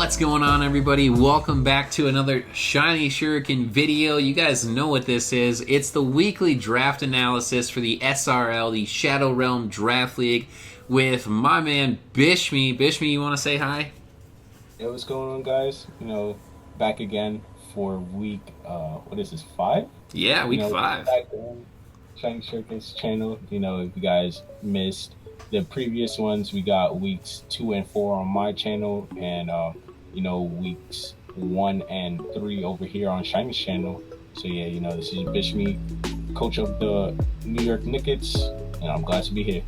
What's going on, everybody? Welcome back to another Shiny Shuriken video. You guys know what this is. It's the weekly draft analysis for the SRL, the Shadow Realm Draft League, with my man Bishmii. Bishmii, you want to say hi? Hey, what's going on, guys? Back again for week, what is this, 5? Yeah, week 5. Back on Shiny Shuriken's channel. If you guys missed the previous ones, we got weeks 2 and 4 on my channel, and weeks 1 and 3 over here on Shiny's channel. So yeah, this is Bishmii, coach of the New York Knicks, and I'm glad to be here.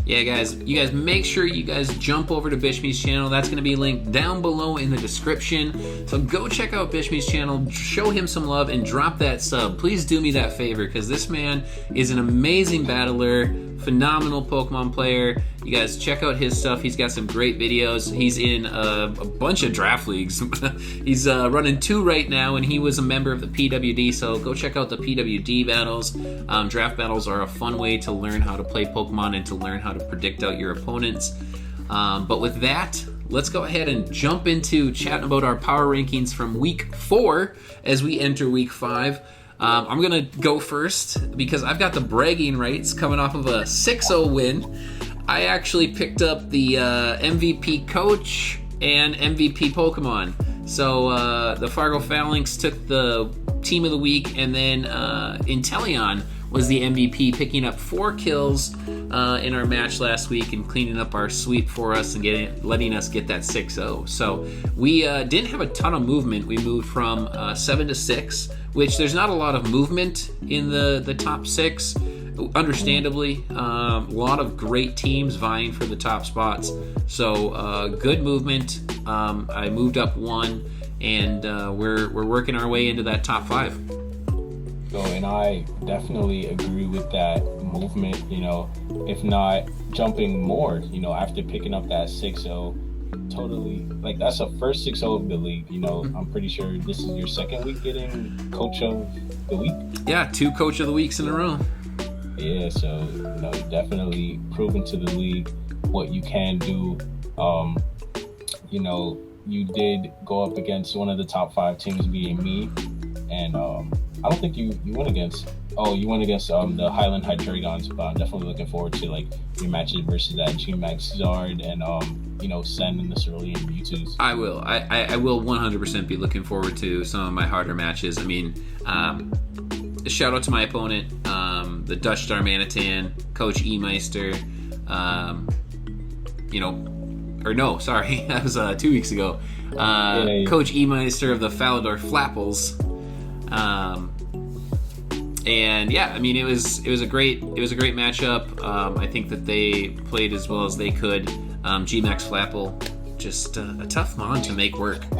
Yeah, guys, you guys make sure you guys jump over to Bishmii's channel. That's going to be linked down below in the description. So go check out Bishmii's channel, show him some love, and drop that sub. Please do me that favor, because this man is an amazing battler, phenomenal Pokemon player. You guys check out his stuff. He's got some great videos. He's in a bunch of draft leagues. He's running 2 right now, and he was a member of the PWD, so go check out the PWD battles. Draft battles are a fun way to learn how to play Pokemon and to learn how to predict out your opponents. But with that, let's go ahead and jump into chatting about our power rankings from week 4 as we enter week 5. I'm going to go first because I've got the bragging rights coming off of a 6-0 win. I actually picked up the MVP coach and MVP Pokemon. So the Fargo Phalanx took the team of the week, and then Inteleon was the MVP, picking up 4 kills in our match last week and cleaning up our sweep for us and letting us get that 6-0. So we didn't have a ton of movement. We moved from 7 to 6, which there's not a lot of movement in the top 6. Understandably, a lot of great teams vying for the top spots. So good movement. I moved up 1, and we're working our way into that top 5. And I definitely agree with that movement, if not jumping more, after picking up that 6-0, totally, like, that's the first 6-0 of the league, I'm pretty sure this is your second week getting coach of the week. Yeah, 2 coach of the weeks in a row. Yeah, so, definitely proven to the league what you can do. You did go up against one of the top 5 teams, being me, and I don't think you went against. Oh, you went against the Highland Hydreigons, but I'm definitely looking forward to your matches versus that G-Max Zard and Sen and the Cerulean Mewtwo's. I will. I will 100% be looking forward to some of my harder matches. I mean, shout out to my opponent, the Dutch Star Manitan, Coach E-Meister. Or no, sorry, that was 2 weeks ago. Coach E-Meister of the Falador Flapples. And yeah, I mean, it was a great matchup. I think that they played as well as they could. G-Max Flapple, just a tough mon to make work.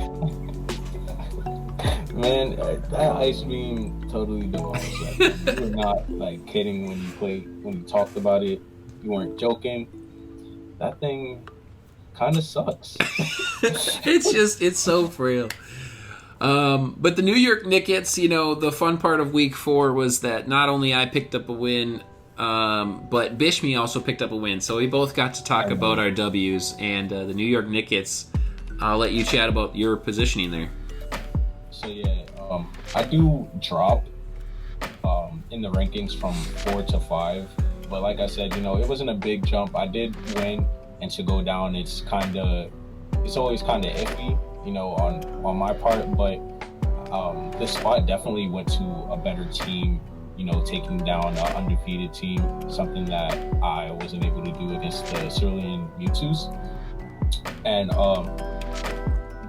Man, that Ice Beam totally demolished. You were not kidding when you talked about it. You weren't joking. That thing kind of sucks. It's so frail. But the New York Knicks, the fun part of week 4 was that not only I picked up a win, but Bishmii also picked up a win. So we both got to talk about our W's, and the New York Knicks. I'll let you chat about your positioning there. So yeah, I do drop in the rankings from 4 to 5, but like I said, it wasn't a big jump. I did win, and to go down, it's always kind of iffy. On my part, but this spot definitely went to a better team, taking down an undefeated team, something that I wasn't able to do against the Cerulean Mewtwo's. And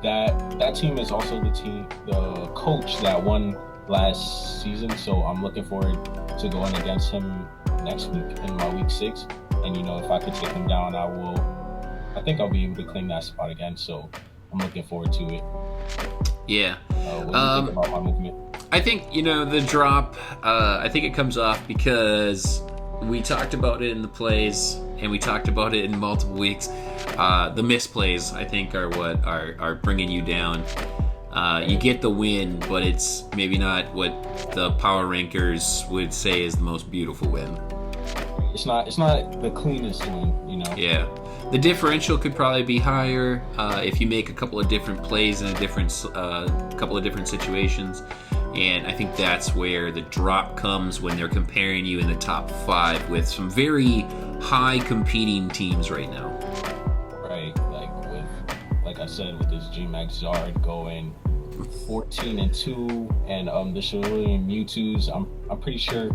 that team is also the coach that won last season, so I'm looking forward to going against him next week in my week 6. And if I could take him down, I think I'll be able to claim that spot again, so I'm looking forward to it. Yeah. What do you think about my movement? I think, the drop, I think it comes off because we talked about it in the plays, and we talked about it in multiple weeks. The misplays, I think, are what are bringing you down. You get the win, but it's maybe not what the power rankers would say is the most beautiful win. it's not the cleanest win, you know. Yeah, the differential could probably be higher if you make a couple of different plays in a different couple of different situations, and I think that's where the drop comes when they're comparing you in the top 5 with some very high competing teams right now. Right, like I said, with this G-Max Zard going 14-2, and the Cerulean Mewtwo's, I'm pretty sure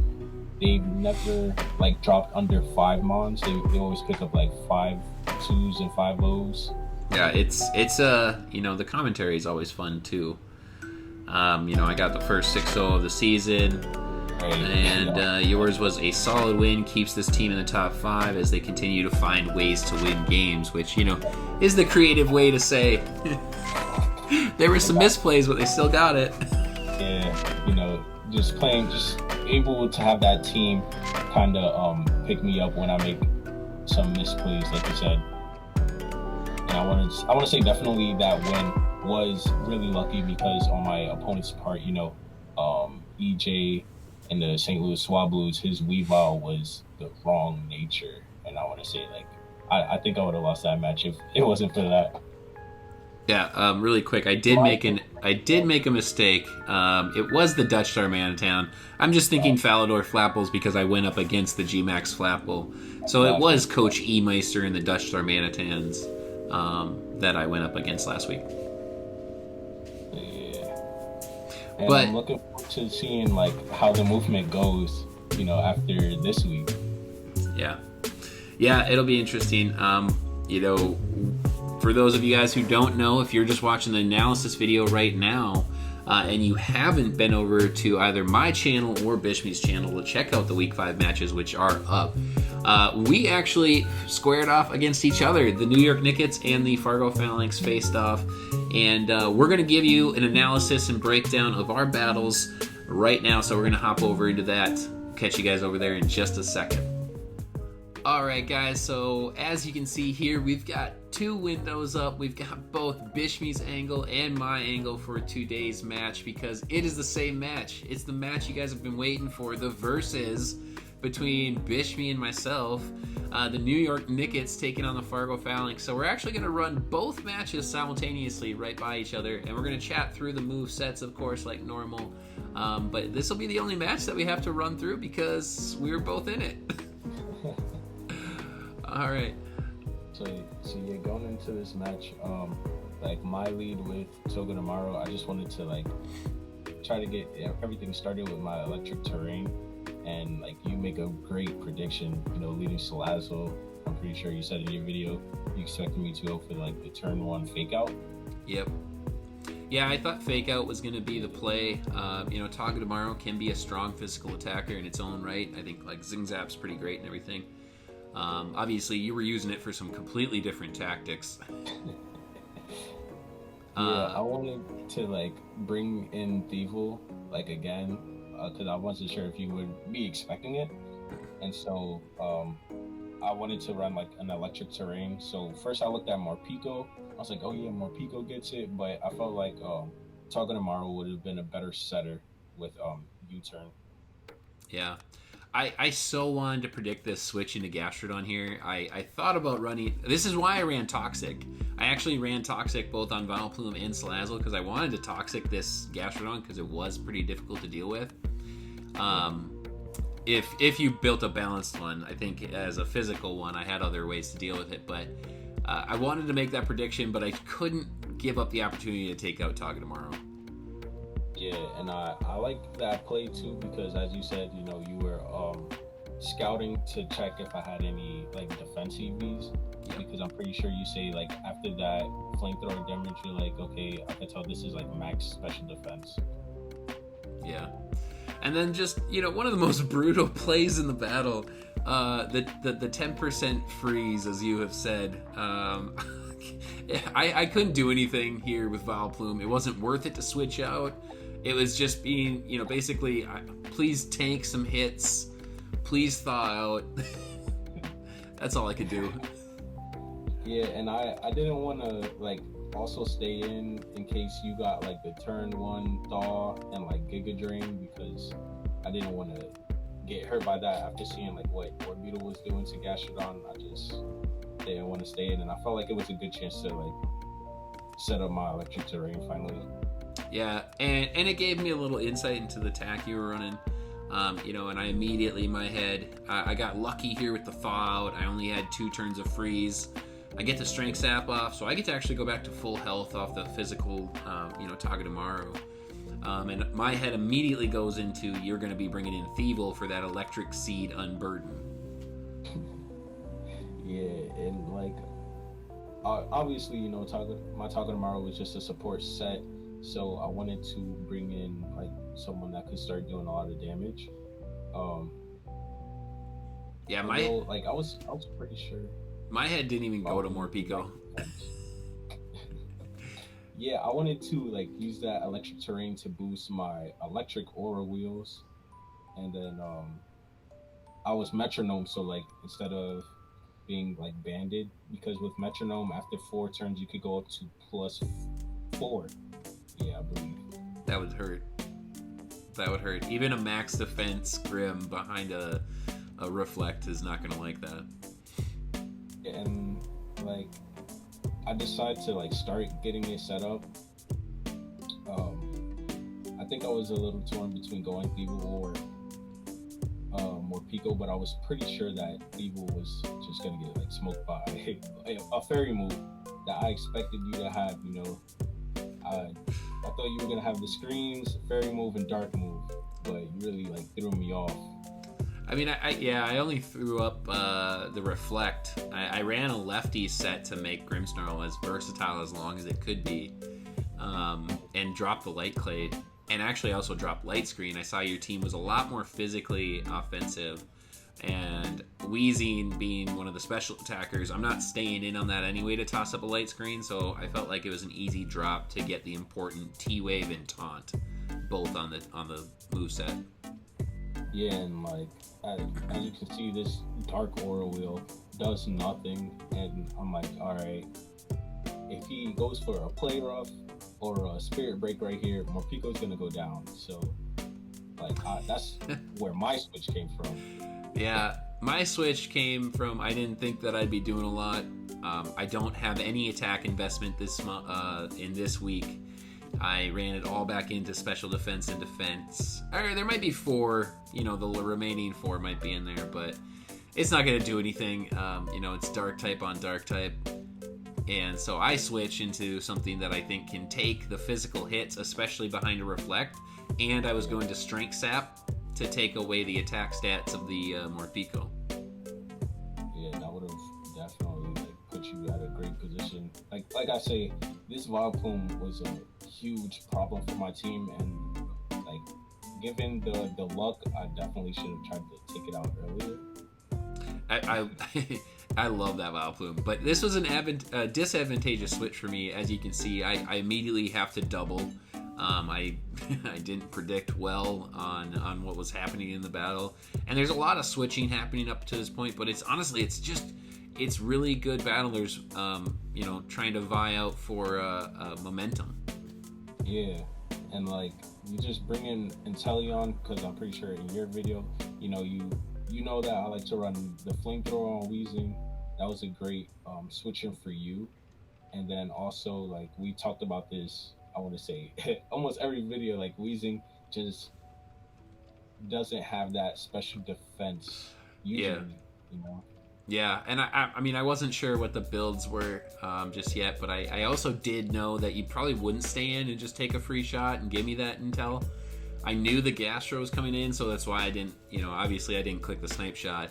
they've never like dropped under 5 mons. They always pick up like 5 2s and 5 O's. Yeah, it's the commentary is always fun too. I got the first 6-0 of the season, right, and yours was a solid win, keeps this team in the top 5 as they continue to find ways to win games, which is the creative way to say there were some misplays, but they still got it. Yeah, just able to have that team kind of pick me up when I make some misplays, like you said. And I want to say definitely that win was really lucky because on my opponent's part, EJ and the St. Louis Swablues, his Weavile was the wrong nature, and I want to say I think I would have lost that match if it wasn't for that. Yeah, really quick, I did make a mistake. It was the Dutch Star Manitown. I'm just thinking Falador Flapples because I went up against the G-Max Flapple. So it was Coach E. Meister and the Dutch Star Manitans that I went up against last week. Yeah. And I'm looking forward to seeing how the movement goes, after this week. Yeah. Yeah, it'll be interesting. For those of you guys who don't know, if you're just watching the analysis video right now and you haven't been over to either my channel or Bishmee's channel to check out the Week 5 matches, which are up, we actually squared off against each other. The New York Nickets and the Fargo Phalanx faced off, and we're going to give you an analysis and breakdown of our battles right now, so we're going to hop over into that. Catch you guys over there in just a second. Alright guys, so as you can see here, we've got 2 windows up. We've got both Bishmee's angle and my angle for today's match because it is the same match. It's the match you guys have been waiting for, the versus between Bishmii and myself, the New York Nickets taking on the Fargo Phalanx. So we're actually going to run both matches simultaneously right by each other, and we're going to chat through the move sets, of course, like normal. But this will be the only match that we have to run through because we were both in it. All right. So yeah, going into this match, my lead with Togedemaru, I just wanted to try to get everything started with my electric terrain, and you make a great prediction, leading Salazzle. I'm pretty sure you said in your video you expected me to go for the turn 1 fake out. Yep. Yeah, I thought fake out was going to be the play. Togedemaru can be a strong physical attacker in its own right. I think Zingzap's pretty great and everything. Obviously, you were using it for some completely different tactics. I wanted to bring in Thievul again because I wasn't sure if you would be expecting it, and so I wanted to run an electric terrain. So first I looked at Morpeko. I was like, oh yeah, Morpeko gets it, but I felt like Togedemaru would have been a better setter with U-turn. Yeah. I so wanted to predict this switch into Gastrodon here. I thought about running... This is why I ran Toxic. I actually ran Toxic both on Vileplume and Salazzle because I wanted to Toxic this Gastrodon because it was pretty difficult to deal with. If you built a balanced one, I think as a physical one, I had other ways to deal with it. But I wanted to make that prediction, but I couldn't give up the opportunity to take out Togedemaru. Yeah, and I like that play too because, as you said, you were scouting to check if I had any defense EVs, because I'm pretty sure you say after that flamethrower damage, you're okay, I can tell this is max special defense. Yeah. And then just one of the most brutal plays in the battle, the 10% freeze, as you have said. I couldn't do anything here with Vileplume. It wasn't worth it to switch out. It was just being, basically, please tank some hits. Please thaw out. That's all I could do. Yeah, and I didn't want to, also stay in case you got, the turn 1 thaw and, Giga Drain, because I didn't want to get hurt by that after seeing like what Orbital was doing to Gastrodon. I just didn't want to stay in, and I felt like it was a good chance to like set up my electric terrain finally. Yeah, and it gave me a little insight into the attack you were running. And I immediately, in my head, I got lucky here with the thaw out. I only had 2 turns of freeze. I get the strength sap off, so I get to actually go back to full health off the physical, Togedemaru. And my head immediately goes into, you're going to be bringing in Thievel for that electric seed unburden. Yeah, and like, obviously, my Togedemaru was just a support set, so I wanted to bring in like someone that could start doing a lot of damage. I was pretty sure. My head didn't even go to Morpeko. Yeah, I wanted to like use that electric terrain to boost my electric aura wheels, and then I was metronome, so like instead of being like banded, because with metronome after 4 turns you could go up to +4. Yeah, I believe. That would hurt. Even a max defense Grim behind a reflect is not gonna like that. And like I decided to like start getting it set up. I think I was a little torn between going Thievel or Morpeko, but I was pretty sure that Thievel was just gonna get like smoked by a fairy move that I expected you to have. I thought you were gonna have the screens, fairy move, and dark move, but you really like threw me off. I mean, I only threw up the reflect. I ran a lefty set to make Grimmsnarl as versatile as long as it could be, and dropped the light clay, and actually also dropped light screen. I saw your team was a lot more physically offensive, and Wheezing being one of the special attackers, I'm not staying in on that anyway to toss up a light screen, so I felt like it was an easy drop to get the important T-Wave and Taunt, both on the moveset. Yeah, and like as you can see, this dark aura wheel does nothing, and I'm like, all right, if he goes for a play rough or a spirit break right here, Morpeko's gonna go down. So like that's where my switch came from. Yeah, my switch came from I didn't think that I'd be doing a lot. I don't have any attack investment in this week. I ran it all back into special defense and defense. There might be 4, the remaining 4 might be in there, but it's not going to do anything. It's dark type on dark type. And so I switch into something that I think can take the physical hits, especially behind a reflect. And I was going to strength sap to take away the attack stats of the Morpeko. Yeah, that would have definitely put you at a great position. Like I say, this Vileplume was a huge problem for my team, and like given the luck, I definitely should have tried to take it out earlier. I love that Vileplume, but this was a disadvantageous switch for me. As you can see, I immediately have to double. I didn't predict well on what was happening in the battle, and there's a lot of switching happening up to this point, but it's really good battlers, trying to vie out for momentum. Yeah, and like you just bring in Inteleon, because I'm pretty sure in your video, you know that I like to run the flamethrower on Wheezing. That was a great switching for you. And then also, like, we talked about this, I want to say almost every video, like Wheezing just doesn't have that special defense usually, Yeah, and I wasn't sure what the builds were just yet, but I also did know that you probably wouldn't stay in and just take a free shot and give me that intel. I knew the Gastro was coming in, so that's why I didn't, obviously I didn't click the snipe shot.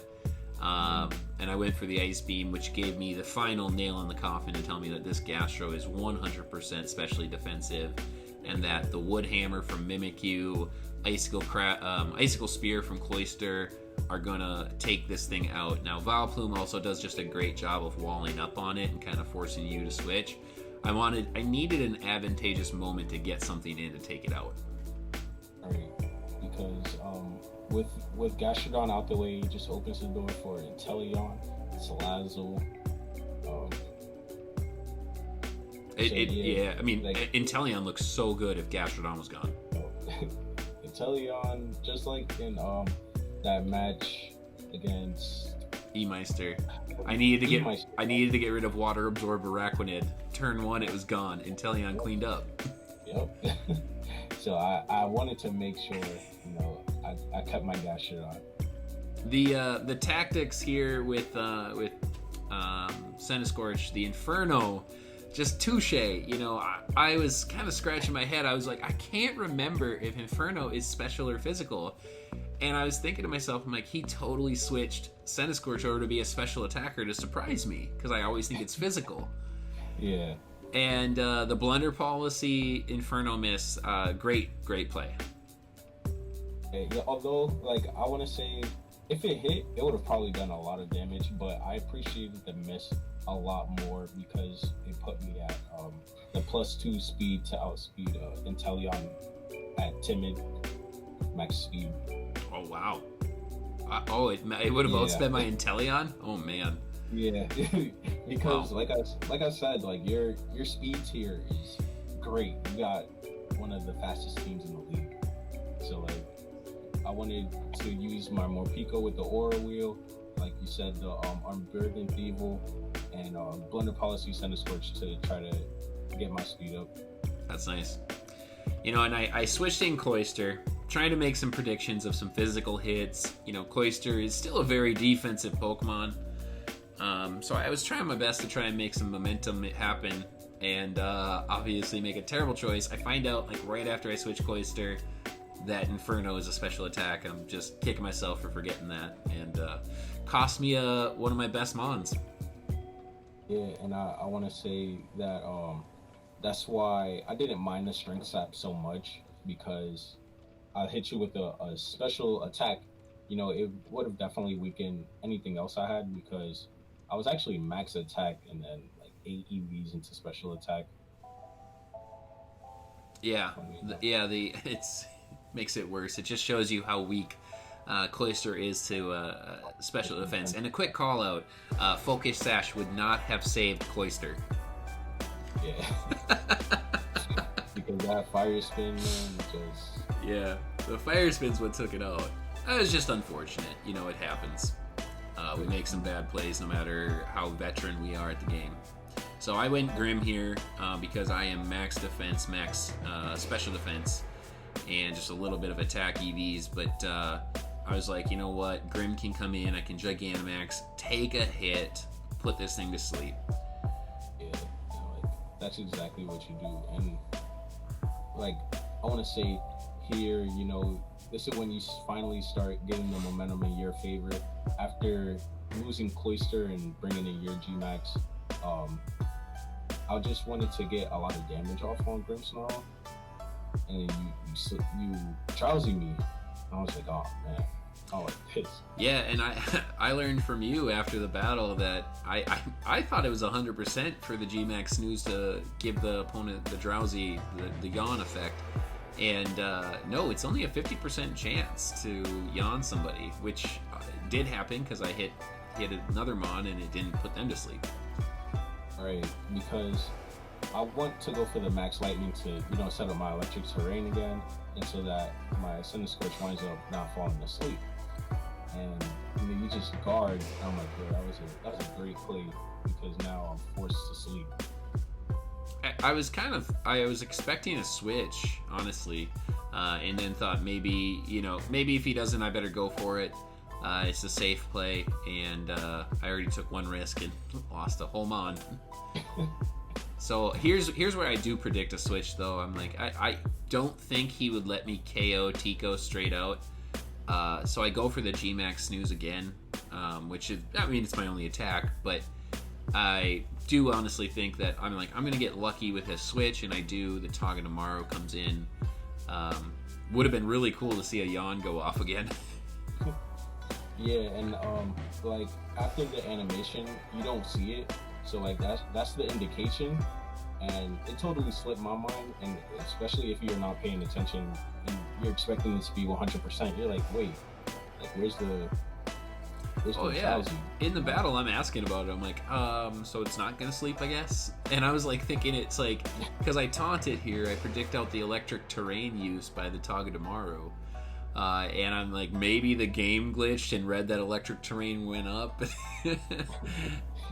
And I went for the Ice Beam, which gave me the final nail in the coffin to tell me that this Gastro is 100% specially defensive, and that the Wood Hammer from Mimikyu, Icicle Spear from Cloyster are gonna take this thing out. Now Vileplume also does just a great job of walling up on it and kind of forcing you to switch. I needed an advantageous moment to get something in to take it out. Right, because with Gastrodon out the way, it just opens the door for Inteleon, Salazzle. Inteleon looks so good if Gastrodon was gone. Inteleon, just like in that match against E-Meister. I needed E-Meister. to get rid of Water Absorb Araquanid. Turn 1, it was gone. Inteleon cleaned up. Yep. So I wanted to make sure, I kept my gas shit on. The tactics here with Centiskorch, the Inferno, just touche. I was kind of scratching my head. I was like, I can't remember if Inferno is special or physical. And I was thinking to myself, I'm like, he totally switched Centiskorch over to be a special attacker to surprise me, because I always think it's physical. Yeah. And the Blunder Policy, Inferno Miss, great play. Yeah, although, I want to say, if it hit, it would have probably done a lot of damage, but I appreciated the miss a lot more because it put me at the +2 speed to outspeed Inteleon at timid max speed. Oh, wow. It would have outsped my Inteleon? Oh, man. Yeah, because like I said, your speed tier is great. You got one of the fastest teams in the league. So I wanted to use my Morpeko with the Aura Wheel, like you said, the Unburdened Thievel, and Blunder Policy Centiskorch to try to get my speed up. That's nice. And I switched in Cloyster, trying to make some predictions of some physical hits. Cloyster is still a very defensive Pokemon. So I was trying my best to try and make some momentum happen, and obviously make a terrible choice. I find out right after I switch Cloyster that Inferno is a special attack. I'm just kicking myself for forgetting that, and cost me one of my best Mons. Yeah, and I want to say that that's why I didn't mind the Strength Sap so much, because I hit you with a special attack. It would have definitely weakened anything else I had, because I was actually max attack and then 8 EVs into special attack. Yeah, it's makes it worse. It just shows you how weak Cloyster is to special defense. And a quick call out: Focus Sash would not have saved Cloyster. Yeah, because that Fire Spin, man, just the Fire Spin's what took it out. It was just unfortunate. It happens. We make some bad plays no matter how veteran we are at the game. So I went Grim here because I am max defense, max special defense, and just a little bit of attack EVs. But I was like, you know what? Grim can come in. I can Gigantamax, take a hit, put this thing to sleep. Yeah, that's exactly what you do. And I want to say here, this is when you finally start getting the momentum in your favor. After losing Cloyster and bringing in your G-Max, I just wanted to get a lot of damage off on Grimmsnarl, and then you drowsy me. I was like, oh man, I was pissed. Yeah, and I learned from you after the battle that I thought it was 100% for the G-Max snooze to give the opponent the drowsy, the yawn effect. And no, it's only a 50% chance to yawn somebody, which did happen because I hit another Mon and it didn't put them to sleep. Right, because I want to go for the Max Lightning to, set up my electric terrain again, and so that my Centiskorch winds up not falling asleep. And you just guard. And I'm like, yeah, that was a great play, because now I'm forced to sleep. I was expecting a switch, honestly, and then thought maybe if he doesn't, I better go for it. It's a safe play, and I already took one risk and lost a whole Mon. So here's where I do predict a switch, though. I'm like, I don't think he would let me KO Tico straight out. So I go for the G-Max snooze again, which is, it's my only attack, but I do honestly think that I'm going to get lucky with his switch, and I do. The Togedemaru comes in. Would have been really cool to see a yawn go off again. Yeah, and after the animation, you don't see it, so that's the indication, and it totally slipped my mind. And especially if you're not paying attention and you're expecting it to be 100%, you're like, wait, where's the Drowsy? In the battle, I'm asking about it. I'm like, so it's not gonna sleep, I guess. And I was thinking it's because I taunted here, I predict out the electric terrain use by the Togedemaru. And I'm like, maybe the game glitched and read that electric terrain went up.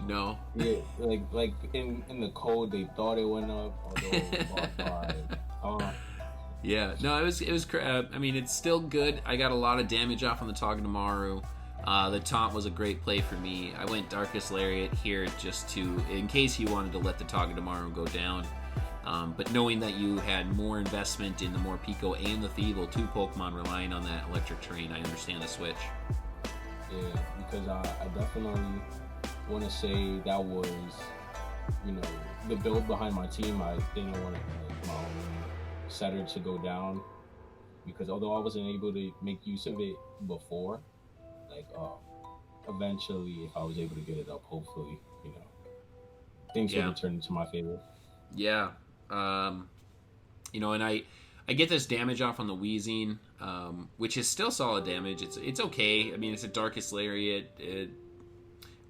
No. Yeah, like in the code they thought it went up, although lost by. Yeah, no, it was. I mean, it's still good. I got a lot of damage off on the Togedemaru. The taunt was a great play for me. I went Darkest Lariat here just to, in case you wanted to let the Togedemaru go down. But knowing that you had more investment in the Morpeko and the Thievul, two Pokemon relying on that electric terrain, I understand the switch. Yeah, because I definitely want to say that was, the build behind my team. I didn't want my own setter to go down, because although I wasn't able to make use of it before, eventually if I was able to get it up, hopefully, things would turn into my favor. Yeah. And I get this damage off on the Wheezing, which is still solid damage. It's okay. I mean, it's a Darkest Lariat,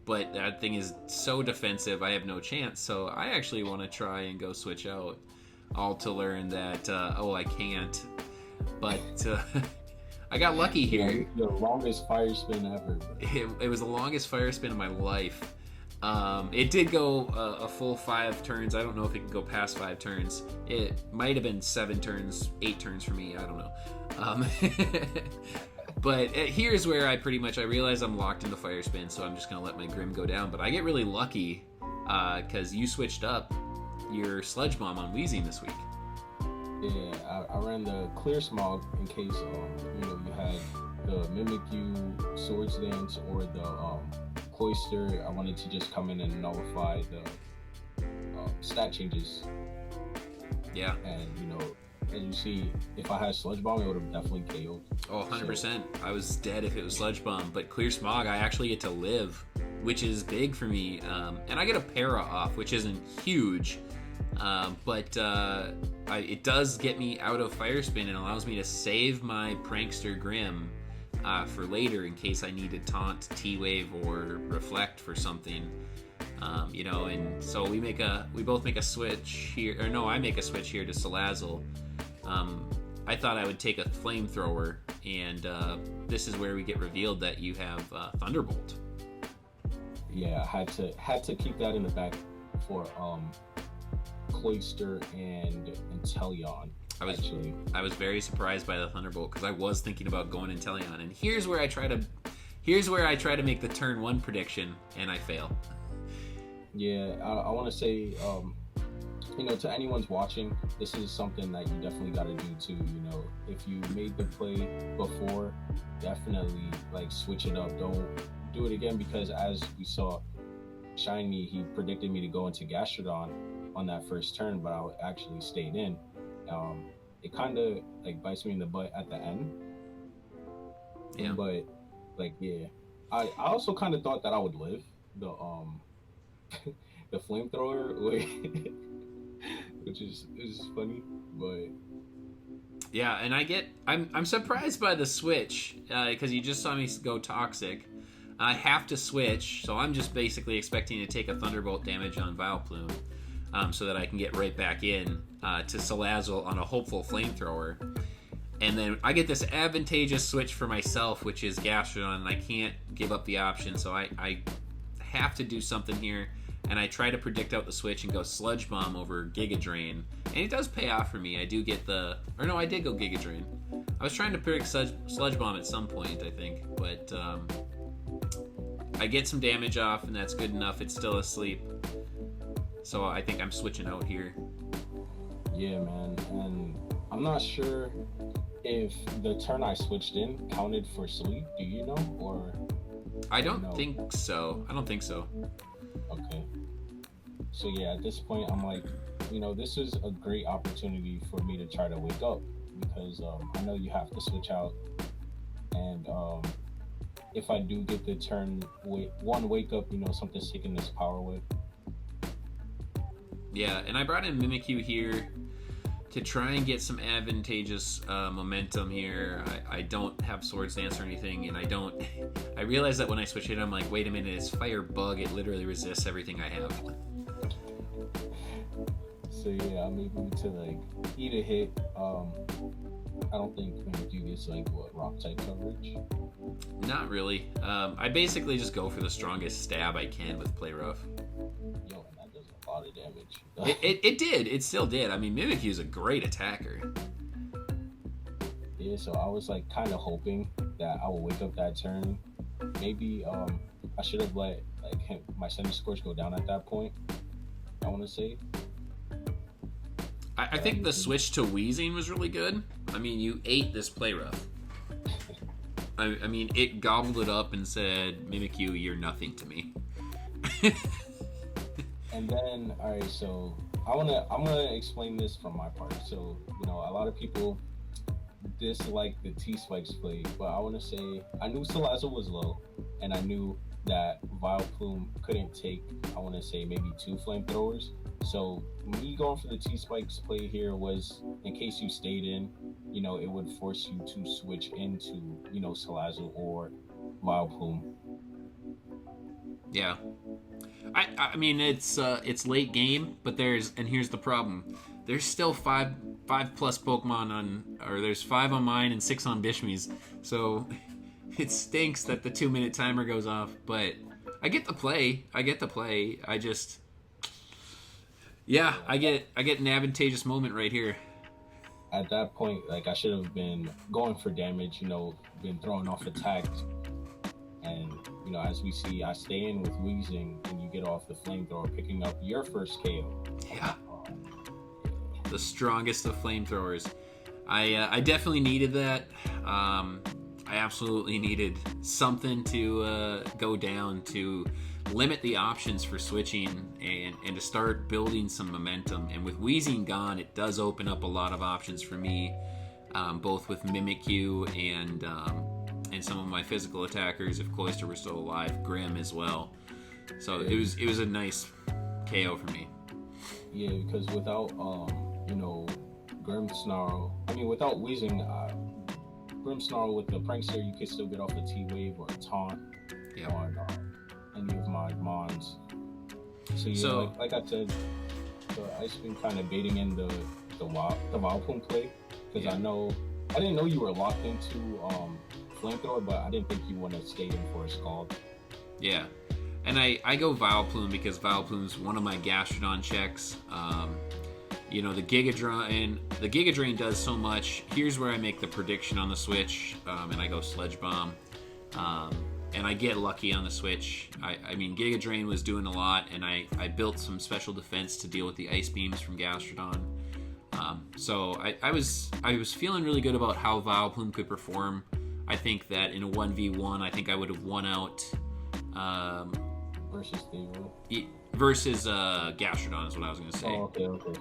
but that thing is so defensive, I have no chance. So I actually want to try and go switch out, all to learn that, I can't. But I got lucky here. The longest fire spin ever. It was the longest fire spin of my life. It did go a full 5 turns. I don't know if it can go past 5 turns. It might have been 7 turns, 8 turns for me. I don't know. But here's where I realize I'm locked into fire spin, so I'm just going to let my Grim go down. But I get really lucky because you switched up your Sludge Bomb on Wheezing this week. Yeah, I ran the Clear Smog in case you had the Mimikyu, Swords Dance, or the Cloister. I wanted to just come in and nullify the stat changes. Yeah. And, as you see, if I had Sludge Bomb, it would have definitely KO'd. Oh, 100%. I was dead if it was Sludge Bomb. But Clear Smog, I actually get to live, which is big for me. And I get a Para off, which isn't huge. But it does get me out of Fire Spin and allows me to save my Prankster Grim for later in case I need to taunt, T-Wave, or Reflect for something. And so we both make a switch here, or no, I make a switch here to Salazzle. I thought I would take a Flamethrower, and this is where we get revealed that you have Thunderbolt. Yeah, I had to keep that in the back for Cloister and Inteleon. I was very surprised by the Thunderbolt because I was thinking about going Inteleon, and here's where I try to make the turn 1 prediction, and I fail. Yeah, I want to say, to anyone's watching, this is something that you definitely got to do too. If you made the play before, definitely switch it up. Don't do it again, because as we saw, Shiny, he predicted me to go into Gastrodon on that first turn, but I actually stayed in. It kind of bites me in the butt at the end. Yeah. But I also kind of thought that I would live the the Flamethrower, which is funny, but yeah. And I'm surprised by the switch because you just saw me go Toxic. I have to switch, so I'm just basically expecting to take a Thunderbolt damage on Vileplume, so that I can get right back in to Salazzle on a hopeful Flamethrower. And then I get this advantageous switch for myself, which is Gastrodon, and I can't give up the option, so I have to do something here. And I try to predict out the switch and go Sludge Bomb over Giga Drain. And it does pay off for me. I do get I did go Giga Drain. I was trying to predict Sludge Bomb at some point, I think, but I get some damage off, and that's good enough. It's still asleep. So I think I'm switching out here. Yeah, man. And I'm not sure if the turn I switched in counted for sleep. Do you know? Or I don't think so. Okay. So yeah, at this point, I'm like, this is a great opportunity for me to try to wake up, because I know you have to switch out. And if I do get the turn one wake up, something's taking this power away. Yeah, and I brought in Mimikyu here to try and get some advantageous momentum here. I don't have Swords Dance or anything, and I realize that when I switch it, I'm like, wait a minute, it's Fire Bug. It literally resists everything I have. So yeah, I'm able to eat a hit. I don't think Mimikyu gets like what rock type coverage. Not really. I basically just go for the strongest stab I can with Play Rough. Yo, and that does a lot of damage. It did. It still did. I mean, Mimikyu is a great attacker. Yeah, so I was like kind of hoping that I would wake up that turn. Maybe I should have let like my center scores go down at that point. I want to say. I think the switch to Wheezing was really good. I mean, you ate this Play Rough. I mean, it gobbled it up and said, Mimikyu, you're nothing to me. And then, all right, so I'm gonna explain this from my part. So, you know, a lot of people dislike the T-Spikes play, but I want to say I knew Salazzle was low, and I knew that Vileplume couldn't take, I want to say, maybe 2 flamethrowers. So me going for the T-Spikes play here was, in case you stayed in, you know, it would force you to switch into, you know, Salazzle or Vileplume. Yeah. I mean, it's late game, but here's the problem. There's still five plus Pokemon there's 5 on mine and 6 on Bishmee's. So it stinks that the 2-minute timer goes off, but I get the play. I just, I get an advantageous moment right here. At that point, like, I should have been going for damage, you know, been throwing off attacks. And, you know, as we see, I stay in with Wheezing and you get off the flamethrower, picking up your first KO. Yeah. The strongest of flamethrowers. I definitely needed that. I absolutely needed something to go down to limit the options for switching and to start building some momentum. And with Wheezing gone, it does open up a lot of options for me, both with Mimikyu and some of my physical attackers, if Cloyster were still alive, Grim as well. So it was a nice KO for me. Yeah, because without you know, without Wheezing, Grimmsnarl with the Prankster, you could still get off a T-Wave or a Taunt on any of my Mons. So yeah, like I said, I've been kind of baiting in the Vileplume play, because I didn't know you were locked into Flamethrower, but I didn't think you want to stay in for a Scald. Yeah, and I go Vileplume because Vileplume's one of my Gastrodon checks. You know, the Giga Drain does so much. Here's where I make the prediction on the switch, and I go Sledge Bomb. And I get lucky on the switch. I mean, Giga Drain was doing a lot, and I built some special defense to deal with the Ice Beams from Gastrodon. So I was feeling really good about how Vileplume could perform. I think that in a 1v1, I think I would have won out. Versus Theo? Versus Gastrodon is what I was going to say. Oh, okay.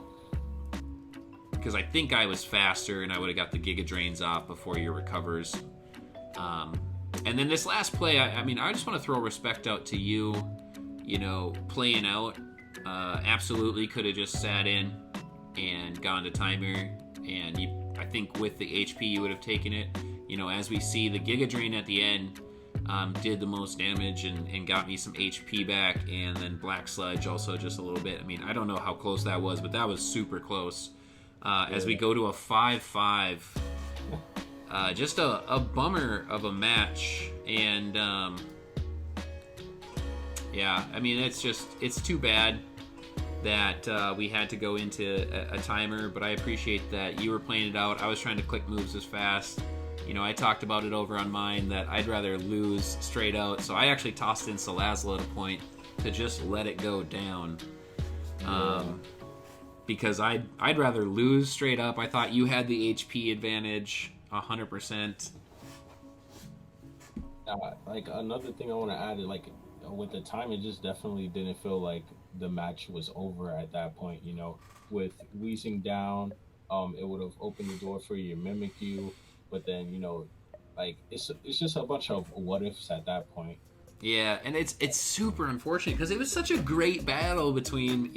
Because I think I was faster and I would have got the Giga Drains off before your recovers. And then this last play, I mean, I just want to throw respect out to you, you know, playing out. Absolutely could have just sat in and gone to timer. And I think with the HP, you would have taken it. You know, as we see, the Giga Drain at the end did the most damage and got me some HP back. And then Black Sludge also just a little bit. I mean, I don't know how close that was, but that was super close. As we go to a 5-5, just a bummer of a match, and I mean, it's too bad that we had to go into a timer, but I appreciate that you were playing it out. I was trying to click moves as fast. You know, I talked about it over on mine that I'd rather lose straight out, so I actually tossed in Salazzle at a point to just let it go down. Because I'd rather lose straight up. I thought you had the HP advantage 100%. Like, another thing I want to add is, like, with the time, it just definitely didn't feel like the match was over at that point. You know, with Wheezing down, it would have opened the door for your Mimikyu, but then, you know, like, it's just a bunch of what ifs at that point. Yeah, and it's super unfortunate because it was such a great battle between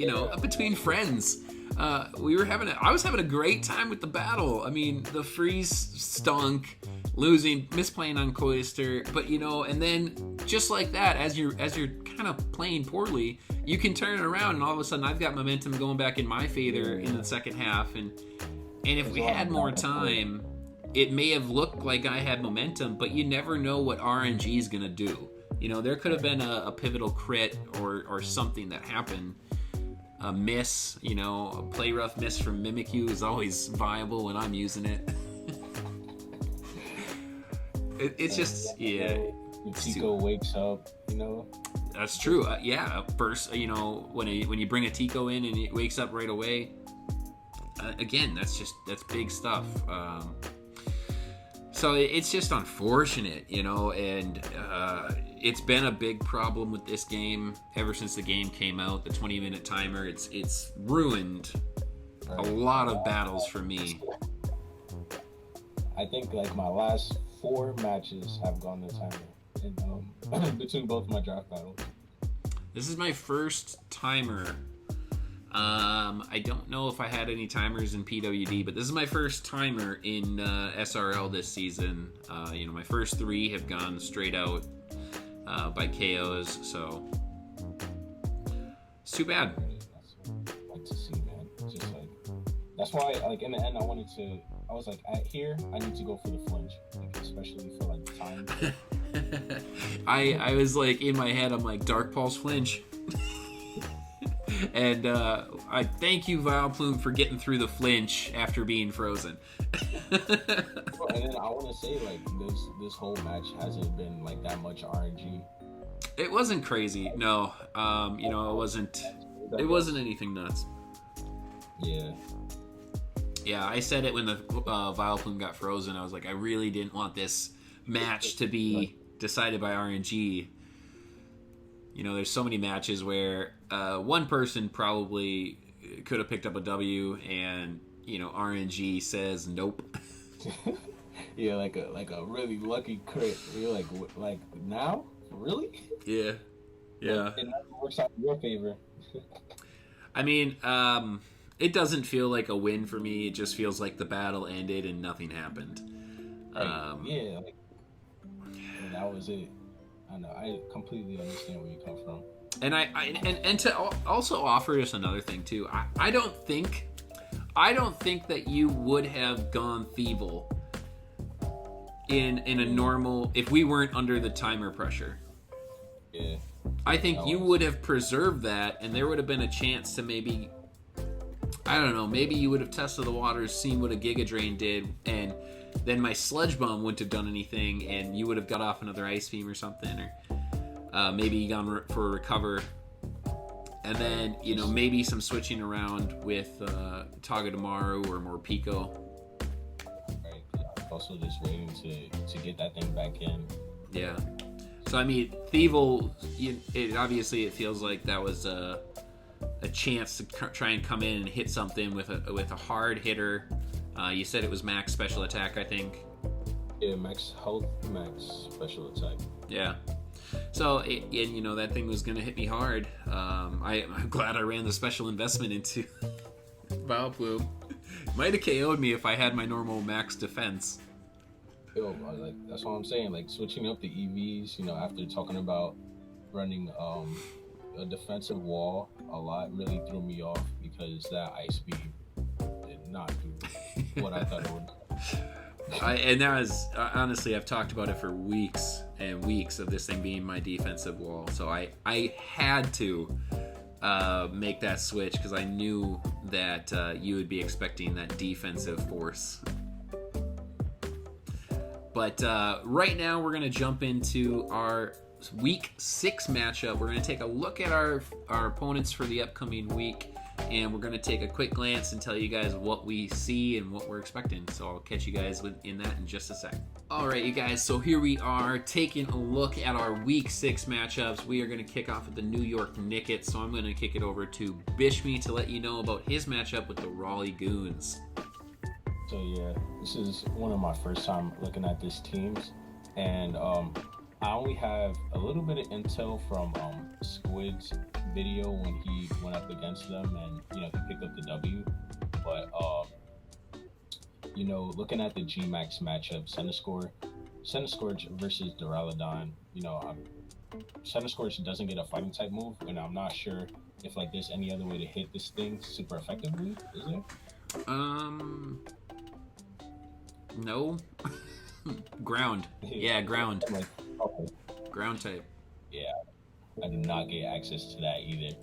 friends. I was having a great time with the battle. I mean, the freeze stunk, misplaying on Cloyster, but you know, and then just like that, as you're kind of playing poorly, you can turn it around, and all of a sudden I've got momentum going back in my favor in the second half, and if we had more time, it may have looked like I had momentum, but you never know what RNG is going to do. You know, there could have been a pivotal crit or something that happened. A miss, you know, a play rough miss from Mimikyu is always viable when I'm using it. It's just, yeah. Tico wakes up, you know. That's true. Yeah, first, you know, when you bring a Tico in and it wakes up right away. Again, that's big stuff. So it's just unfortunate, you know, and it's been a big problem with this game ever since the game came out. The 20-minute timer, it's ruined a lot of battles for me. I think like my last 4 matches have gone the timer between both my draft battles. This is my first timer. I don't know if I had any timers in PWD, but this is my first timer in SRL this season. You know, my first 3 have gone straight out by KOs, so it's too bad. Like to see, man. It's just like, that's why, like, in the end, I was like, here, I need to go for the flinch, like, especially for like time. I was like, in my head, I'm like, Dark Pulse flinch. And I thank you, Vileplume, for getting through the flinch after being frozen. And then I want to say, like, this whole match hasn't been like that much RNG. It wasn't crazy, no. You know, it wasn't anything nuts. Yeah. Yeah, I said it when the Vileplume got frozen. I was like, I really didn't want this match to be decided by RNG. You know, there's so many matches where one person probably could have picked up a W, and you know, RNG says nope. Yeah, like a really lucky crit. You're like now, really? Yeah, yeah. It never works out in your favor. I mean, it doesn't feel like a win for me. It just feels like the battle ended and nothing happened. Yeah, like, and that was it. I know. I completely understand where you come from. And and to also offer us another thing too. I don't think that you would have gone Thievel in a normal if we weren't under the timer pressure. Yeah. I think you would have preserved that, and there would have been a chance to maybe, I don't know, maybe you would have tested the waters, seen what a Giga Drain did, and then my Sludge Bomb wouldn't have done anything, and you would have got off another Ice Beam or something, or maybe gone for a Recover, and then, you know, maybe some switching around with Togedemaru or Morpeko. Right. I'm also just waiting to get that thing back in. Yeah. So, I mean, Thievel, obviously it feels like that was a chance to try and come in and hit something with a hard hitter. You said it was max special attack, I think. Yeah, max health, max special attack. Yeah. So, and you know, that thing was going to hit me hard. I'm glad I ran the special investment into Vileplume. Might have KO'd me if I had my normal max defense. Yo, like, that's what I'm saying. Like, switching up the EVs, you know, after talking about running a defensive wall a lot really threw me off because that Ice Beam did not do what I thought it would. And that was, honestly, I've talked about it for weeks and weeks of this thing being my defensive wall. So I had to make that switch because I knew that you would be expecting that defensive force. But right now we're going to jump into our Week 6 matchup. We're going to take a look at our opponents for the upcoming week, and we're going to take a quick glance and tell you guys what we see and what we're expecting. So I'll catch you guys in that in just a sec. All right, you guys, so here we are taking a look at our Week 6 matchups. We are going to kick off with the New York Nickets, so I'm going to kick it over to Bishmii to let you know about his matchup with the Raleigh Goons. So yeah, this is one of my first time looking at this teams, and I only have a little bit of intel from Squid's video when he went up against them, and you know, he picked up the W. But you know, looking at the G-Max matchup, Centiskorch versus Duraludon, you know, Centiskorch doesn't get a fighting type move, and I'm not sure if like there's any other way to hit this thing super effectively. Is there? No. Ground. Yeah, ground. Like, okay, Ground type. yeah, I did not get access to that either.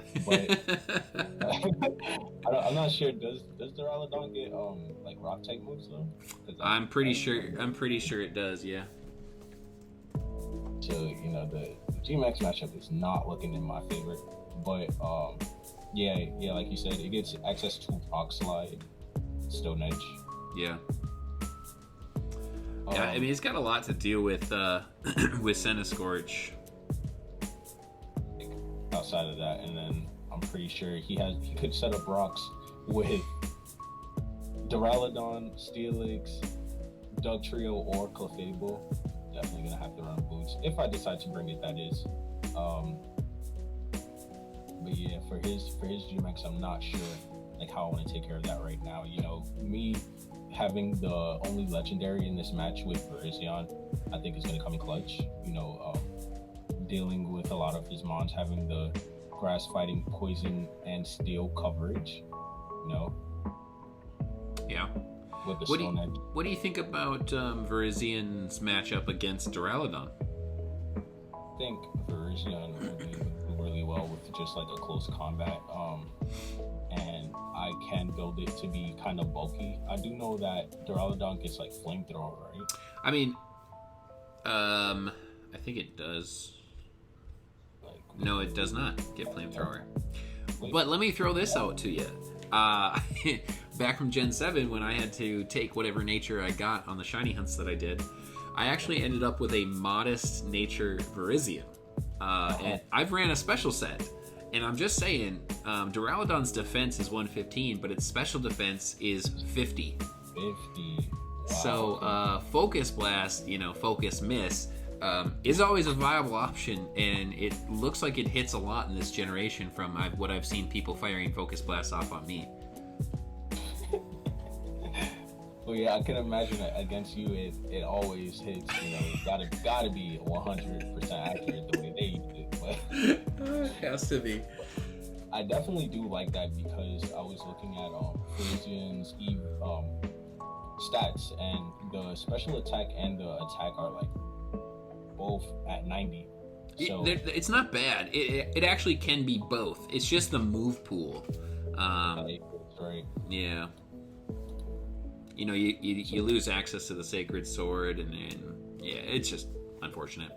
But I'm not sure. Does Duraludon get like rock type moves though? Because I'm pretty sure. I'm pretty sure it does. Yeah. so the G-Max matchup is not looking in my favor. But yeah, like you said, it gets access to Rock Slide, Stone Edge. Yeah. Yeah, I mean, it's got a lot to do with with Centiskorch. Outside of that, and then I'm pretty sure he could set up rocks with Duraludon, Steelix, Dugtrio, or Clefable. Definitely gonna have to run boots if I decide to bring it. That is. But yeah, for his G-Max, I'm not sure like how I want to take care of that right now. Me having the only legendary in this match with Virizion, I think is going to come in clutch. Dealing with a lot of his mons having the grass fighting, poison, and steel coverage. Yeah. With the What Stone Edge. do you think about Virizion's matchup against Duraludon? I think Virizion would do really well with just like a close combat. And I can build it to be kind of bulky. I do know that Duraludon gets like flamethrower, right? I mean, I think it does. No, it does not get flamethrower. But let me throw this out to you. Back from Gen 7, when I had to take whatever nature I got on the shiny hunts that I did, I actually ended up with a modest nature Virizion. And I've ran a special set. And I'm just saying, Duraludon's defense is 115, but its special defense is 50. 50. Wow. So, Focus Blast, Focus Miss, is always a viable option, and it looks like it hits a lot in this generation from what I've seen people firing Focus Blasts off on me. Well, yeah, I can imagine that against you, it always hits. Gotta be 100% accurate the way they use it. But It has to be. I definitely do like that because I was looking at Virizions stats, and the special attack and the attack are like both at 90. So It's not bad. It actually can be both. It's just the move pool. right. Yeah. You lose access to the Sacred Sword, and yeah, it's just unfortunate.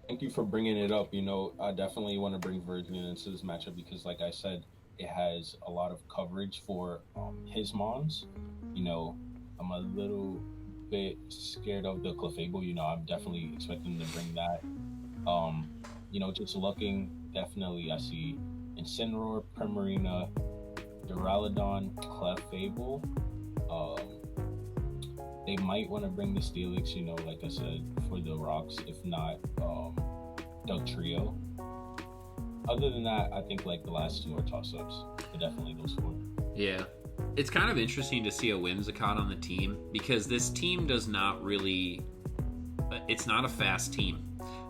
Thank you for bringing it up. I definitely want to bring Virizion into this matchup because, like I said, it has a lot of coverage for his mons. I'm a little bit scared of the Clefable. I'm definitely expecting to bring that. Just looking, definitely I see Incineroar, Primarina, Duraludon, Clefable. They might want to bring the Steelix, like I said, for the rocks. If not, Dugtrio. Other than that, I think like the last two are toss-ups. But definitely those four. Yeah. It's kind of interesting to see a Whimsicott on the team because this team does not really... It's not a fast team.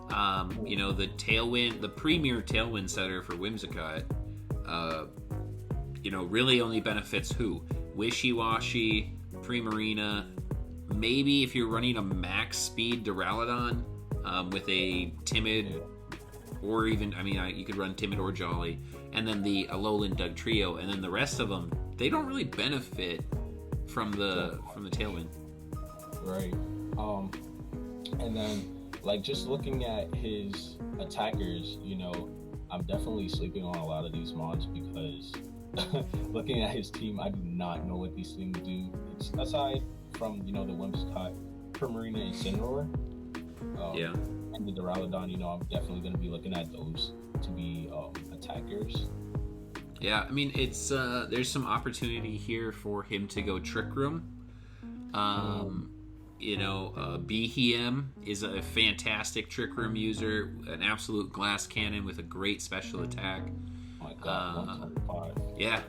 The Tailwind, the premier Tailwind setter for Whimsicott, really only benefits who? Wishy-Washy, Primarina, maybe if you're running a max speed Duraludon with a Timid, or even, you could run Timid or Jolly, and then the Alolan Dugtrio, and then the rest of them, they don't really benefit from the Tailwind. Right. And then, like, just looking at his attackers, I'm definitely sleeping on a lot of these mods because looking at his team, I do not know what these things do. It's aside from, the Whimsicott, Primarina, and Incineroar. Yeah. And the Duraludon, I'm definitely going to be looking at those to be attackers. Yeah, it's there's some opportunity here for him to go Trick Room. Behem is a fantastic Trick Room user, an absolute glass cannon with a great special attack. Oh my God, 125. Yeah.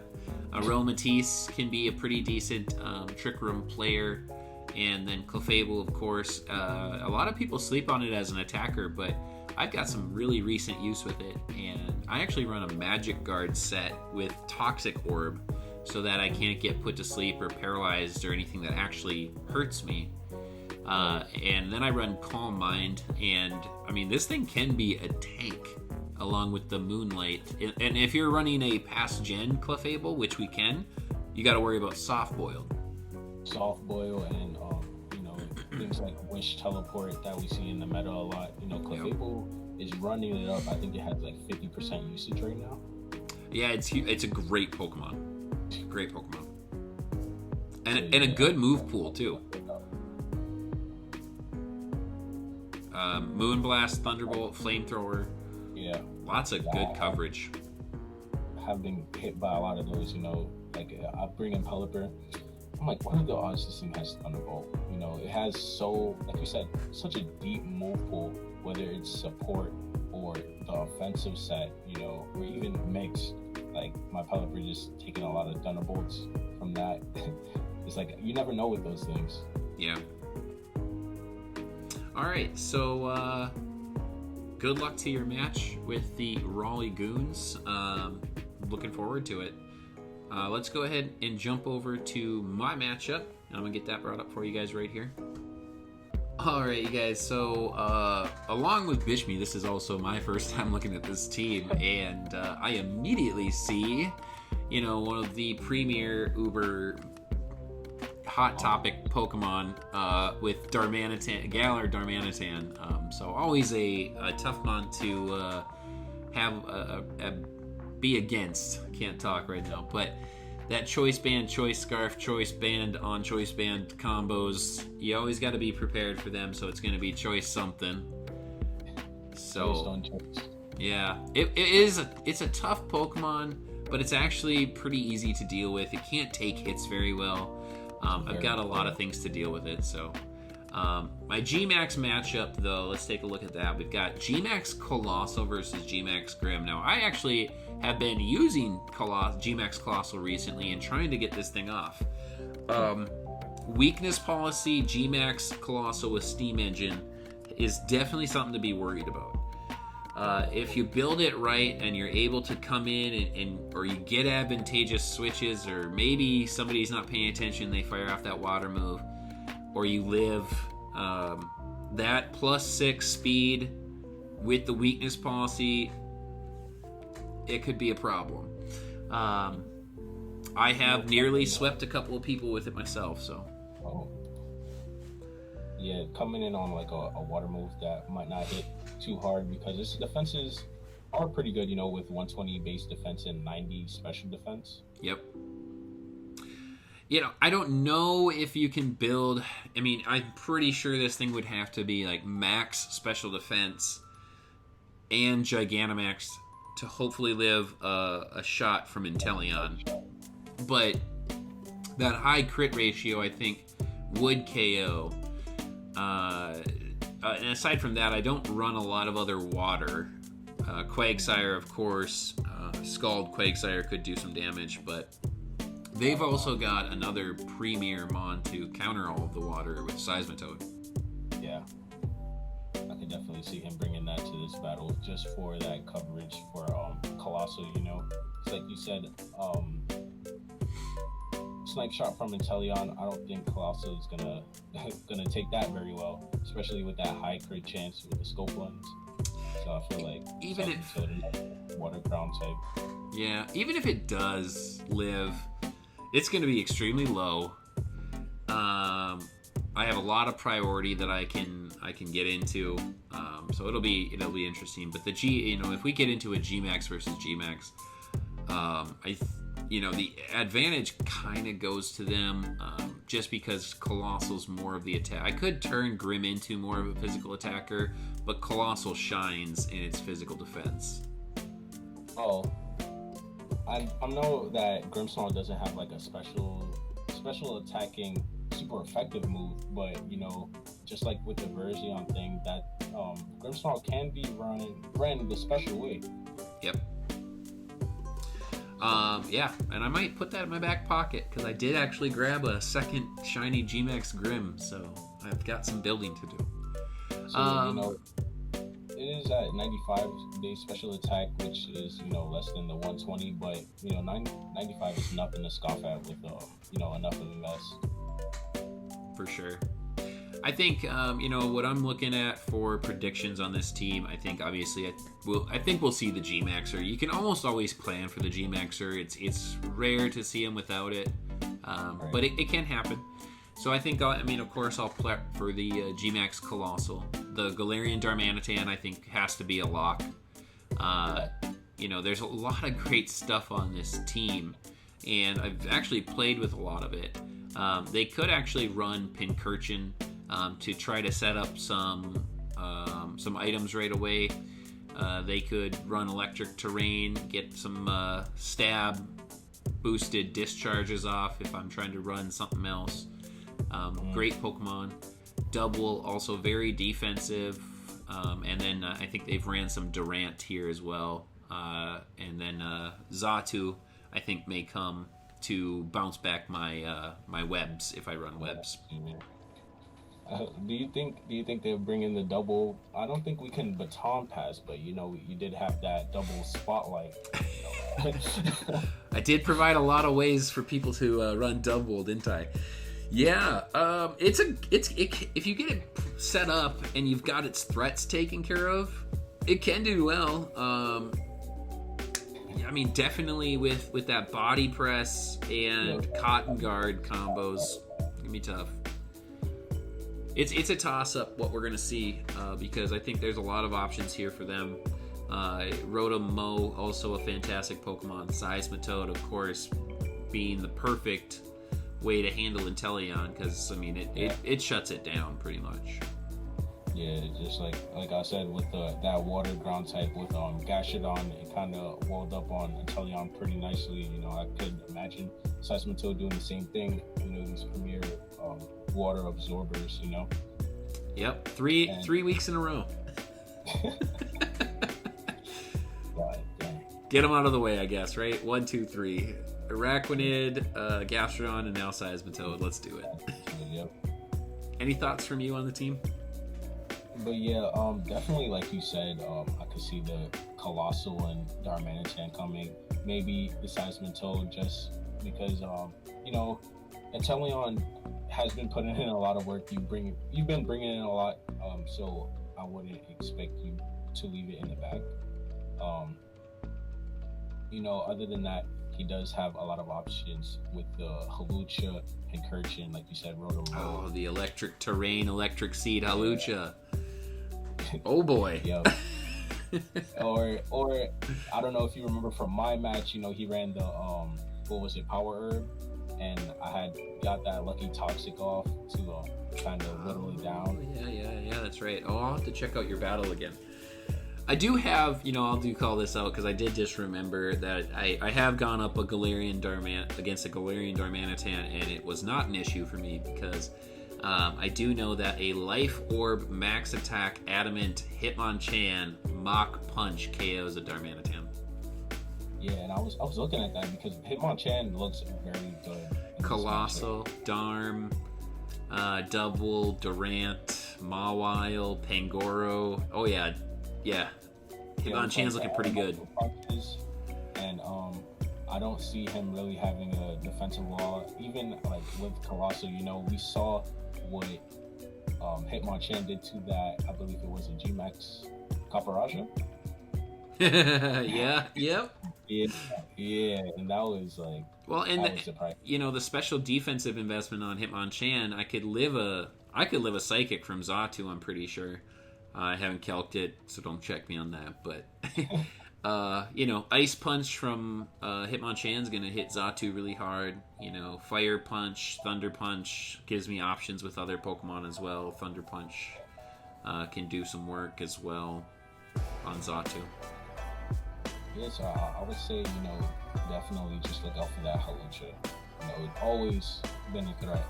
Aromatisse can be a pretty decent Trick Room player. And then Clefable, of course. A lot of people sleep on it as an attacker, but I've got some really recent use with it. And I actually run a Magic Guard set with Toxic Orb. so that I can't get put to sleep or paralyzed or anything that actually hurts me. And then I run Calm Mind, and I mean, this thing can be a tank along with the Moonlight. And if you're running a past gen Clefable, which we can, you got to worry about soft boiled. Soft boil and things like Wish Teleport that we see in the meta a lot. Clefable is running it up. I think it has like 50% usage right now. Yeah, it's a great Pokemon. Great Pokemon. And a good move pool too. Moonblast, Thunderbolt, Flamethrower. Yeah. Lots of good coverage. Have been hit by a lot of those, like I bring in Pelipper. I'm like, what are the odds this thing has Thunderbolt? It has like you said, such a deep move pool, whether it's support or the offensive set, or even mixed. Like my Pelipper just taking a lot of Thunderbolts from that. It's like, you never know with those things. Yeah. All right, so good luck to your match with the Raleigh Goons. Looking forward to it. Let's go ahead and jump over to my matchup, and I'm gonna get that brought up for you guys right here. All right, you guys. So along with Bishmii, this is also my first time looking at this team, and I immediately see, one of the premier Uber hot topic Pokemon with Galar Darmanitan. So always a tough mon to have be against. Can't talk right now, but that Choice Band, Choice Scarf, Choice Band on Choice Band combos, you always got to be prepared for them. So it's going to be Choice something. So yeah, it's a tough Pokemon, but it's actually pretty easy to deal with. It can't take hits very well. I've got a lot of things to deal with it, so my G-Max matchup, though, let's take a look at that. We've got G-Max Colossal versus G-Max Grim. Now, I actually have been using G-Max Colossal recently and trying to get this thing off. Weakness policy, G-Max Colossal with Steam Engine is definitely something to be worried about. If you build it right and you're able to come in or you get advantageous switches, or maybe somebody's not paying attention, they fire off that water move, or you live that +6 speed with the weakness policy, it could be a problem. I have nearly swept a couple of people with it myself, so. Oh. Yeah, coming in on like a water move that might not hit too hard, because its defenses are pretty good, with 120 base defense and 90 special defense. Yep. I don't know if you can build. I mean, I'm pretty sure this thing would have to be like max special defense and Gigantamax to hopefully live a shot from Inteleon. But that high crit ratio, I think, would KO. And aside from that, I don't run a lot of other water. Quagsire, of course. Scald Quagsire could do some damage, but they've also got another premier mon to counter all of the water with Seismitoad. Yeah. I could definitely see him bringing that to this battle just for that coverage for Colossal, It's like you said, Snipe Shot from Inteleon, I don't think Colossal is gonna take that very well, especially with that high crit chance with the scope lens. So I feel like even if water ground type. Yeah, even if it does live, it's going to be extremely low. I have a lot of priority that I can get into, so it'll be interesting. But the if we get into a G-Max versus G-Max, the advantage kind of goes to them, just because Colossal's more of the attack. I could turn Grim into more of a physical attacker, but Colossal shines in its physical defense. Oh, I know that Grimmsnarl doesn't have like a special attacking super effective move, but just like with the Verzion thing, that Grimmsnarl can be ran the special way. Yep. Yeah, and I might put that in my back pocket, because I did actually grab a second shiny G-Max Grim, so I've got some building to do. So, it is at 95 days special attack, which is, less than the 120, but 95 is nothing to scoff at with enough of a mess. For sure. I think what I'm looking at for predictions on this team. I think obviously I think we'll see the G-Maxer. You can almost always plan for the G-Maxer. It's rare to see him without it, Right. but it can happen. So I think of course I'll prep for the G-Max Colossal. The Galarian Darmanitan I think has to be a lock. There's a lot of great stuff on this team, and I've actually played with a lot of it. They could actually run Pincurchin to try to set up some items right away. They could run Electric Terrain, get some stab boosted discharges off if I'm trying to run something else. Great Pokemon. Double, also very defensive. And then I think they've ran some Durant here as well. And then Xatu, I think, may come to bounce back my webs if I run webs. Do you think they'll bring in the double? I don't think we can baton pass, but you did have that double spotlight. I did provide a lot of ways for people to run double, didn't I? Yeah, if you get it set up and you've got its threats taken care of, it can do well. Definitely with that body press and cotton guard combos, it's gonna be tough. It's a toss-up what we're going to see because I think there's a lot of options here for them. Rotom Mow, also a fantastic Pokemon. Seismitoad, of course, being the perfect way to handle Inteleon because, it shuts it down pretty much. Yeah, just like I said, with that water ground type with Gashadon, it kind of walled up on Inteleon pretty nicely. I could imagine Seismitoad doing the same thing. These premier water absorbers. Yep, three weeks in a row. Get them out of the way, I guess. Right? 1, 2, 3. Araquanid, Gastrodon, and now Seismitoad. Let's do it. Yep. Any thoughts from you on the team? But yeah, definitely like you said, I could see the Colossal and Darmanitan coming. Maybe the Seismitoad just because Inteleon has been putting in a lot of work. You've been bringing in a lot, so I wouldn't expect you to leave it in the back. Other than that, he does have a lot of options with the Hawlucha and Pincurchin, like you said, Rotom. Oh, the Electric Terrain, Electric Seed Hawlucha. Oh boy. Yep. or I don't know if you remember from my match, he ran the Power Herb, and I had got that Lucky Toxic off to kind of whittle it down. Yeah, that's right. Oh, I'll have to check out your battle again. I do have, I'll call this out because I did just remember that I have gone up against a Galarian Darmanitan, and it was not an issue for me because I do know that a Life Orb Max Attack Adamant Hitmonchan Mach Punch KOs a Darmanitan. Yeah, and I was looking at that because Hitmonchan looks very good. Colossal, Darm, Double, Durant, Mawile, Pangoro. Oh yeah. Hitmonchan's looking pretty good. And I don't see him really having a defensive wall. Even like with Colossal, we saw what Hitmonchan did to that. I believe it was a G-Max Caparaja. Yep. Yeah, and that was like. Well, and the special defensive investment on Hitmonchan, I could live a Psychic from Xatu. I'm pretty sure. I haven't calced it, so don't check me on that. But Ice Punch from Hitmonchan's gonna hit Xatu really hard. Fire Punch, Thunder Punch gives me options with other Pokemon as well. Thunder Punch can do some work as well on Xatu. Yes, I would say definitely just look out for that Hawlucha. It's always been a threat.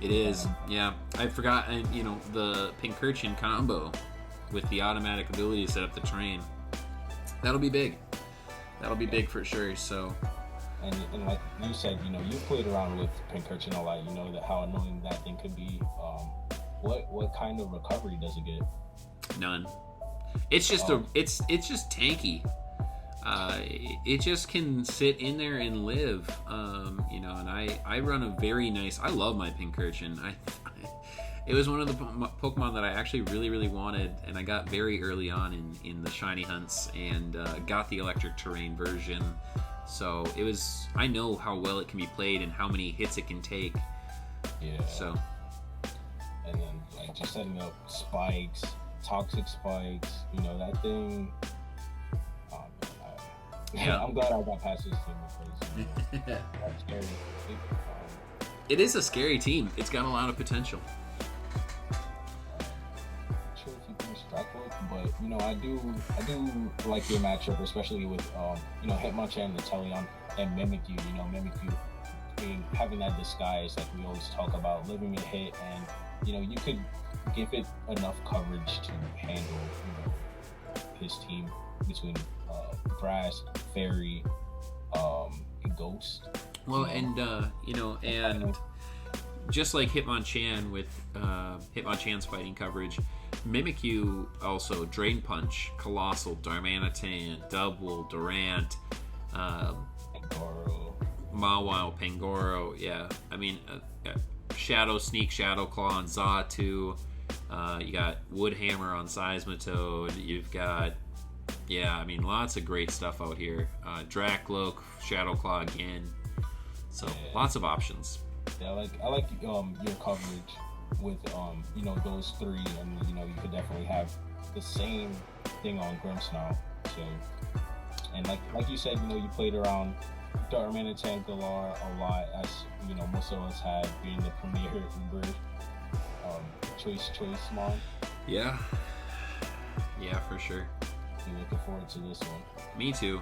It is, yeah. I forgot, the Pincurchin combo with the automatic ability to set up the train. That'll be big. That'll be big for sure. So, and like you said, you played around with Pincurchin a lot. That how annoying that thing could be. What kind of recovery does it get? None. It's just it's just tanky. It just can sit in there and live. You know, and I run a very nice. I love my Pincurchin. It was one of the Pokemon that I actually really wanted, and I got very early on in the shiny hunts, and got the electric terrain version. So it was. I know how well it can be played and how many hits it can take. Yeah. So. And then like just setting up spikes, toxic spikes. You know that thing. Oh man, Yeah. I'm glad I got past this team because you know, that's scary. It is a scary team. It's got a lot of potential. Sure if you can strike with, but you know I do like your matchup, especially with you know Hitmonchan and Teleon and Mimikyu. You know Mimikyu being having that disguise like we always talk about, living a hit, and you know you could give it enough coverage to handle you know his team between Grass, Fairy, and Ghost. Well, and you know, and just like Hitmonchan with Hitmonchan's fighting coverage, Mimikyu also Drain Punch, Colossal, Darmanitan, Double, Durant, Goro. Mawile, Pangoro, yeah. I mean, Shadow Sneak, Shadow Claw on Xatu. You got Woodhammer on Seismitoad. You've got, yeah, I mean, lots of great stuff out here. Dracloak, Shadow Claw again. So lots of options. Yeah, I like your coverage with you know those three, and you know you could definitely have the same thing on Grimmsnarl. So, and like you said, you know you played around Darmanitan Galar a lot, as you know most of us have, being the premier Uber choice mon. Yeah, for sure. I'm looking forward to this one. Me too.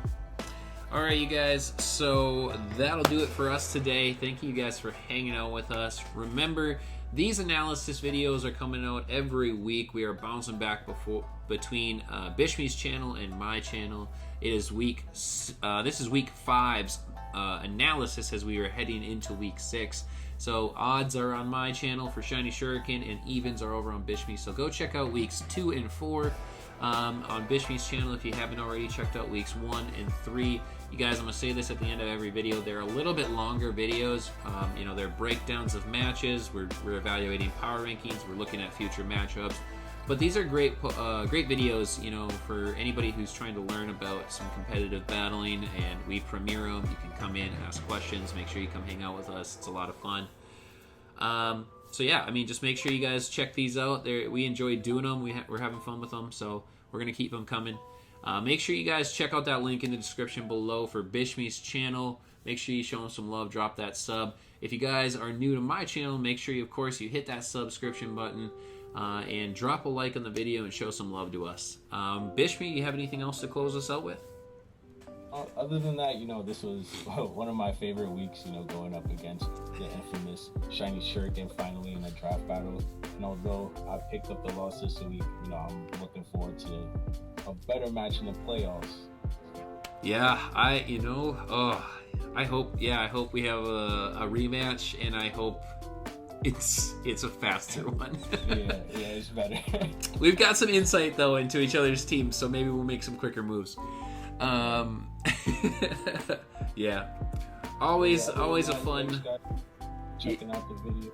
All right, you guys, so that'll do it for us today. Thank you guys for hanging out with us. Remember, these analysis videos are coming out every week. We are bouncing back between Bishmee's channel and my channel. It is this is week 5's analysis as we are heading into week 6. So odds are on my channel for Shiny Shuriken, and evens are over on Bishmii. So go check out weeks 2 and 4 on Bishmee's channel if you haven't already checked out weeks 1 and 3. You guys, I'm going to say this at the end of every video. They're a little bit longer videos. You know, they're breakdowns of matches. We're evaluating power rankings. We're looking at future matchups. But these are great videos, you know, for anybody who's trying to learn about some competitive battling, and we premiere them. You can come in, ask questions, make sure you come hang out with us. It's a lot of fun. So yeah, I mean, just make sure you guys check these out. We enjoy doing them. We're having fun with them, so we're going to keep them coming. Make sure you guys check out that link in the description below for Bishmee's channel. Make sure you show them some love, drop that sub. If you guys are new to my channel, make sure you, of course, you hit that subscription button and drop a like on the video and show some love to us. Bishmii, you have anything else to close us out with? Other than that, you know, this was one of my favorite weeks, you know, going up against the infamous Shiny Shuriken finally in a draft battle. And although I picked up the loss this week, you know, I'm looking forward to a better match in the playoffs. Yeah, I hope we have a rematch, and I hope it's a faster one. yeah, it's better. We've got some insight though into each other's teams, so maybe we'll make some quicker moves. Yeah, always a fun. Checking out the video,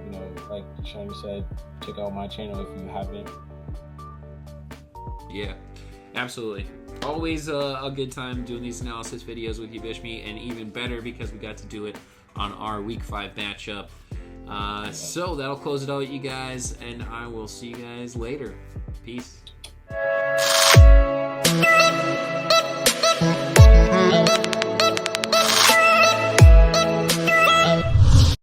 you know, like Shiny said, check out my channel if you haven't. Yeah, absolutely. Always a good time doing these analysis videos with you, Bishmii, and even better because we got to do it on our week 5 matchup. So that'll close it out, you guys, and I will see you guys later. Peace.